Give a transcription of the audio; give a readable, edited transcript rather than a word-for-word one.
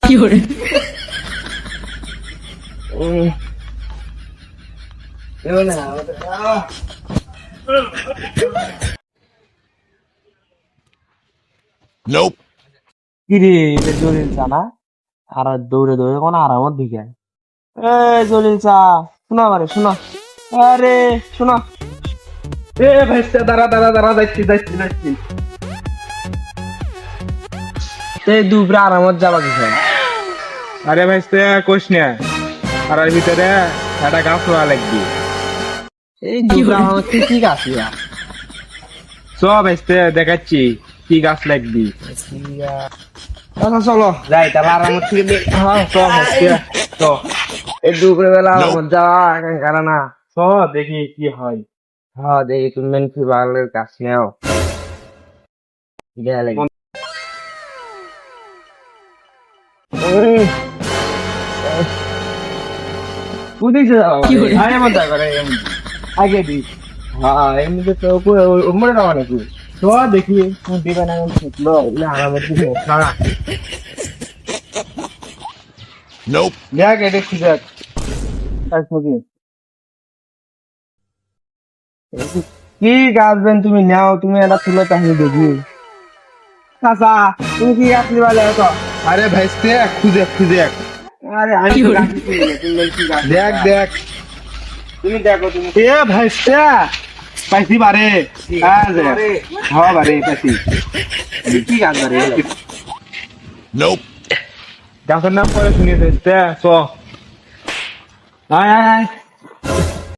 কি করে Nope. কিরে এটা জলিল চা না আর দৌড়ে দৌড়ে কোন আরামত দিকে এ জলিল চা শোনা মানে শোনা আরে শোনা এ ভাইস্তা দাঁড়া দাঁড়া দাঁড়া যাচ্ছি যাচ্ছি যাচ্ছি এই দুপুরে আরামত যাবা কিছু আরে ভাইস্তা কোশ না আর ভিতরে একটা গাছ লোয়া লাগবে এই দুপুরে আরামত কি গাছ ইয়া সব ভাইস্তা দেখাচ্ছি কি গাছ লাগবে আচ্ছা চলো যাই তাহলে আরামত থেকে হ্যাঁ চল তো এই দুপুরে বেলা আরামত যাওয়া কারণ না সব দেখি কি হয় হ্যাঁ দেখি তুমি মেন ফিবালের গাছ নেও গেলে বুঝেছো আরে মজা করে আগে দি হ্যাঁ এমনিতে তো মরে যাওয়া নাকি সব দেখি দিবে না লো না আরামত কিছু খাওয়া Nope. দেখ এটা কি দেখ কি গাছবেন তুমি নাও তুমি এটা তুলে চাহিয়ে দেখি চাচা তুমি কি গাছ নিবা তো আরে ভাইস্তে খুঁজে খুঁজে আরে আমি তো গাছ নিতে গেলে, তুমি বলে কি গাছ দেখ দেখ তুমি দেখো তুমি এ ভাইস্তে পাইছি বারে হ্যাঁ বারে পাইছি কি গাছ বারে Nope. গাছের নাম পরে শুনিয়েছে চ আয় আয় আয়